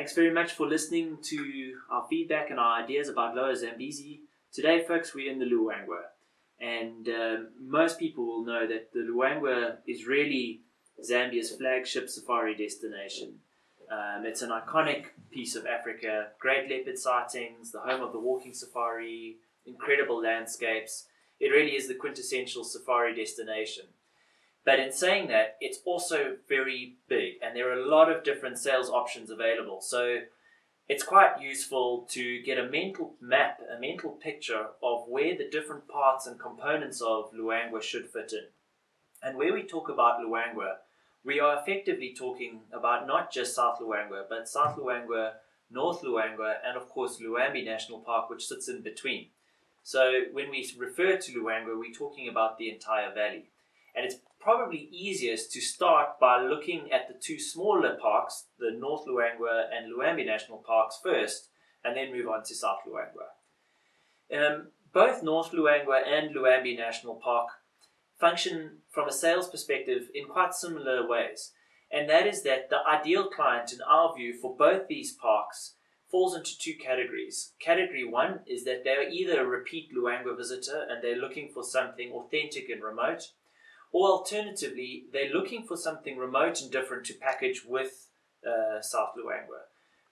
Thanks very much for listening to our feedback and our ideas about Lower Zambezi. Today, folks, we're in the Luangwa. And most people will know that the Luangwa is really Zambia's flagship safari destination. It's an iconic piece of Africa, great leopard sightings, the home of the walking safari, incredible landscapes. It really is the quintessential safari destination. But in saying that, it's also very big and there are a lot of different sales options available. So it's quite useful to get a mental map, a mental picture of where the different parts and components of Luangwa should fit in. And where we talk about Luangwa, we are effectively talking about not just South Luangwa, but South Luangwa, North Luangwa, and of course Luambi National Park, which sits in between. So when we refer to Luangwa, we're talking about the entire valley. And it's probably easiest to start by looking at the two smaller parks, the North Luangwa and Luambi National Parks first, and then move on to South Luangwa. Both North Luangwa and Luambi National Park function from a sales perspective in quite similar ways. And that is that the ideal client, in our view, for both these parks falls into two categories. Category one is that they're either a repeat Luangwa visitor and they're looking for something authentic and remote, or alternatively, they're looking for something remote and different to package with South Luangwa.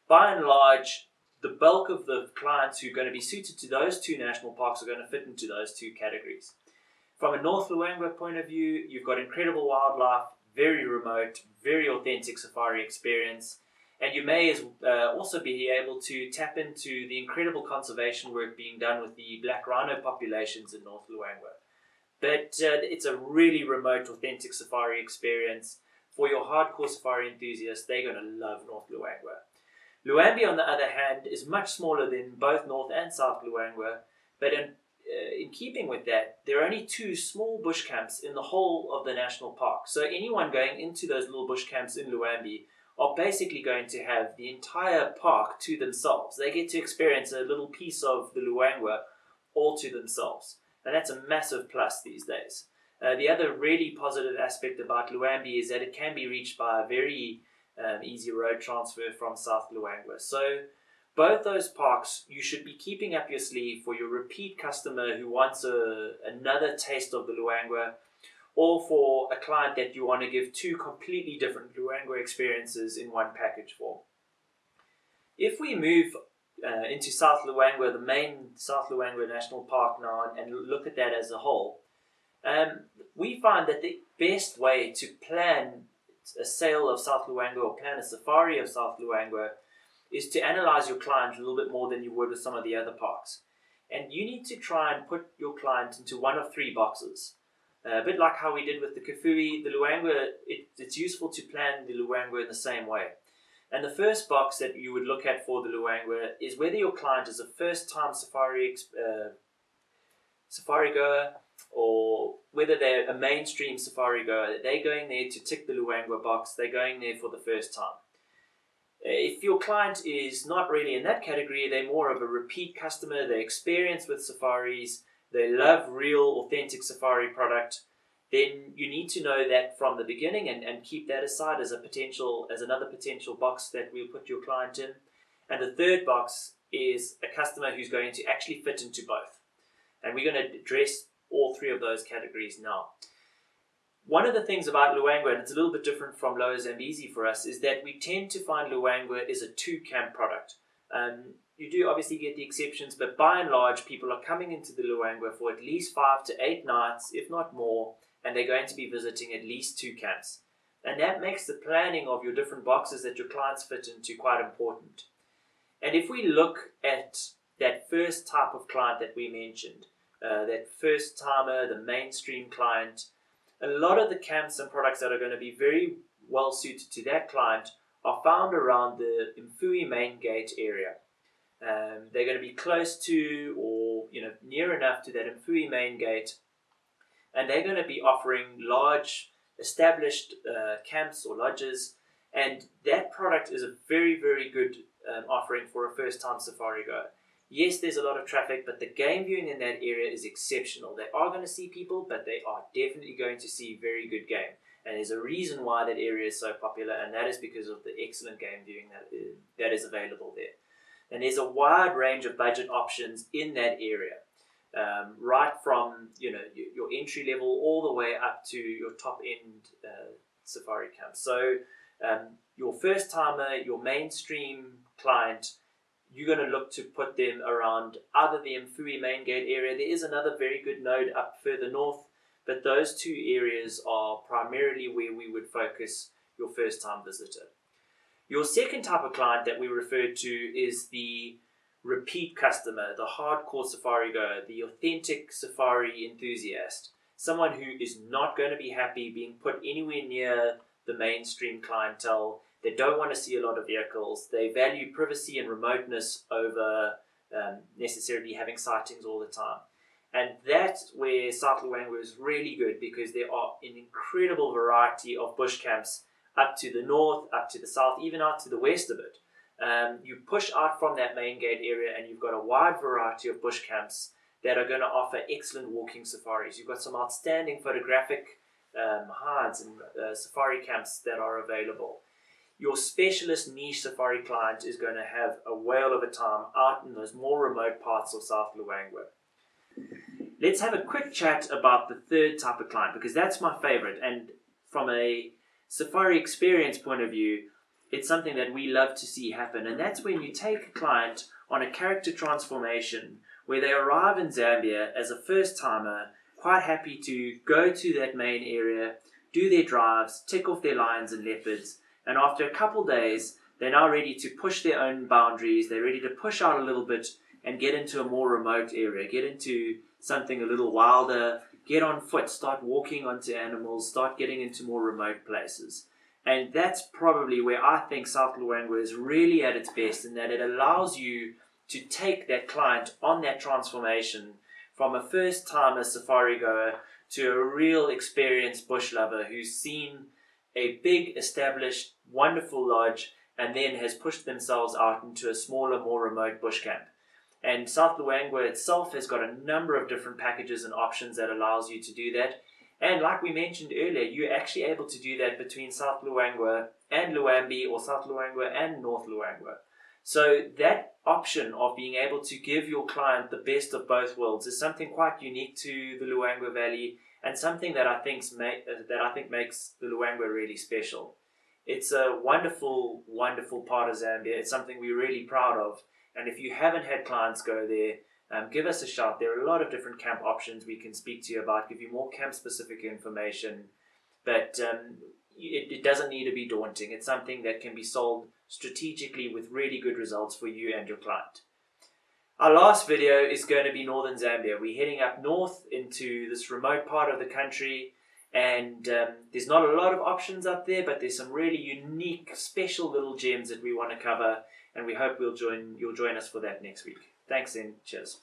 By and large, the bulk of the clients who are going to be suited to those two national parks are going to fit into those two categories. From a North Luangwa point of view, you've got incredible wildlife, very remote, very authentic safari experience, and you may also be able to tap into the incredible conservation work being done with the black rhino populations in North Luangwa. But it's a really remote, authentic safari experience. For your hardcore safari enthusiasts, they're going to love North Luangwa. Luambi, on the other hand, is much smaller than both North and South Luangwa, but in keeping with that, there are only two small bush camps in the whole of the national park. So anyone going into those little bush camps in Luambi are basically going to have the entire park to themselves. They get to experience a little piece of the Luangwa all to themselves. And that's a massive plus these days. The other really positive aspect about Luambi is that it can be reached by a very easy road transfer from South Luangwa. So both those parks you should be keeping up your sleeve for your repeat customer who wants another taste of the Luangwa, or for a client that you want to give two completely different Luangwa experiences in one package for. If we move into South Luangwa, the main South Luangwa National Park now, and look at that as a whole, we find that the best way to plan a sale of South Luangwa or plan a safari of South Luangwa is to analyze your client a little bit more than you would with some of the other parks. And you need to try and put your client into one of three boxes. A bit like how we did with the Kafui, the Luangwa, it's useful to plan the Luangwa in the same way. And the first box that you would look at for the Luangwa is whether your client is a first-time safari goer, or whether they're a mainstream safari goer. They're going there to tick the Luangwa box. They're going there for the first time. If your client is not really in that category, they're more of a repeat customer, they're experienced with safaris, they love real, authentic safari product, then you need to know that from the beginning and keep that aside as another potential box that we'll put your client in. And the third box is a customer who's going to actually fit into both. And we're going to address all three of those categories now. One of the things about Luangwa, and it's a little bit different from Lower Zambezi for us, is that we tend to find Luangwa is a two-camp product. You do obviously get the exceptions, but by and large, people are coming into the Luangwa for at least 5 to 8 nights, if not more, and they're going to be visiting at least 2 camps. And that makes the planning of your different boxes that your clients fit into quite important. And if we look at that first type of client that we mentioned, that first timer, the mainstream client, a lot of the camps and products that are going to be very well suited to that client are found around the Mfui main gate area. They're going to be close to or near enough to that Mfui main gate, and they're going to be offering large established camps or lodges, and that product is a very, very good offering for a first-time safari goer. Yes, there's a lot of traffic, but the game viewing in that area is exceptional. They are going to see people, but they are definitely going to see very good game. And there's a reason why that area is so popular, and that is because of the excellent game viewing that is available there. And there's a wide range of budget options in that area, right from your entry level all the way up to your top end safari camp. So your first timer, your mainstream client, you're going to look to put them around either the Mfui main gate area. There is another very good node up further north, but those two areas are primarily where we would focus your first time visitor. Your second type of client that we refer to is the repeat customer, the hardcore safari goer, the authentic safari enthusiast, someone who is not going to be happy being put anywhere near the mainstream clientele. They don't want to see a lot of vehicles. They value privacy and remoteness over necessarily having sightings all the time. And that's where South Luangwa is really good, because there are an incredible variety of bush camps up to the north, up to the south, even out to the west of it. You push out from that main gate area and you've got a wide variety of bush camps that are going to offer excellent walking safaris. You've got some outstanding photographic hides and safari camps that are available. Your specialist niche safari client is going to have a whale of a time out in those more remote parts of South Luangwa. Let's have a quick chat about the third type of client, because that's my favorite, and from a safari experience point of view, it's something that we love to see happen. And that's when you take a client on a character transformation where they arrive in Zambia as a first timer, quite happy to go to that main area, do their drives, tick off their lions and leopards, and after a couple days they're now ready to push their own boundaries. They're ready to push out a little bit and get into a more remote area, get into something a little wilder, get on foot, start walking onto animals, start getting into more remote places. And that's probably where I think South Luangwa is really at its best, in that it allows you to take that client on that transformation from a first-timer safari goer to a real experienced bush lover who's seen a big, established, wonderful lodge and then has pushed themselves out into a smaller, more remote bush camp. And South Luangwa itself has got a number of different packages and options that allows you to do that. And like we mentioned earlier, you're actually able to do that between South Luangwa and Luambi, or South Luangwa and North Luangwa. So that option of being able to give your client the best of both worlds is something quite unique to the Luangwa Valley, and something that I think makes the Luangwa really special. It's a wonderful, wonderful part of Zambia. It's something we're really proud of. And if you haven't had clients go there, give us a shout. There are a lot of different camp options we can speak to you about, give you more camp-specific information. But it doesn't need to be daunting. It's something that can be sold strategically with really good results for you and your client. Our last video is going to be Northern Zambia. We're heading up north into this remote part of the country, and there's not a lot of options up there, but there's some really unique, special little gems that we want to cover, and we hope you'll join us for that next week. Thanks and cheers.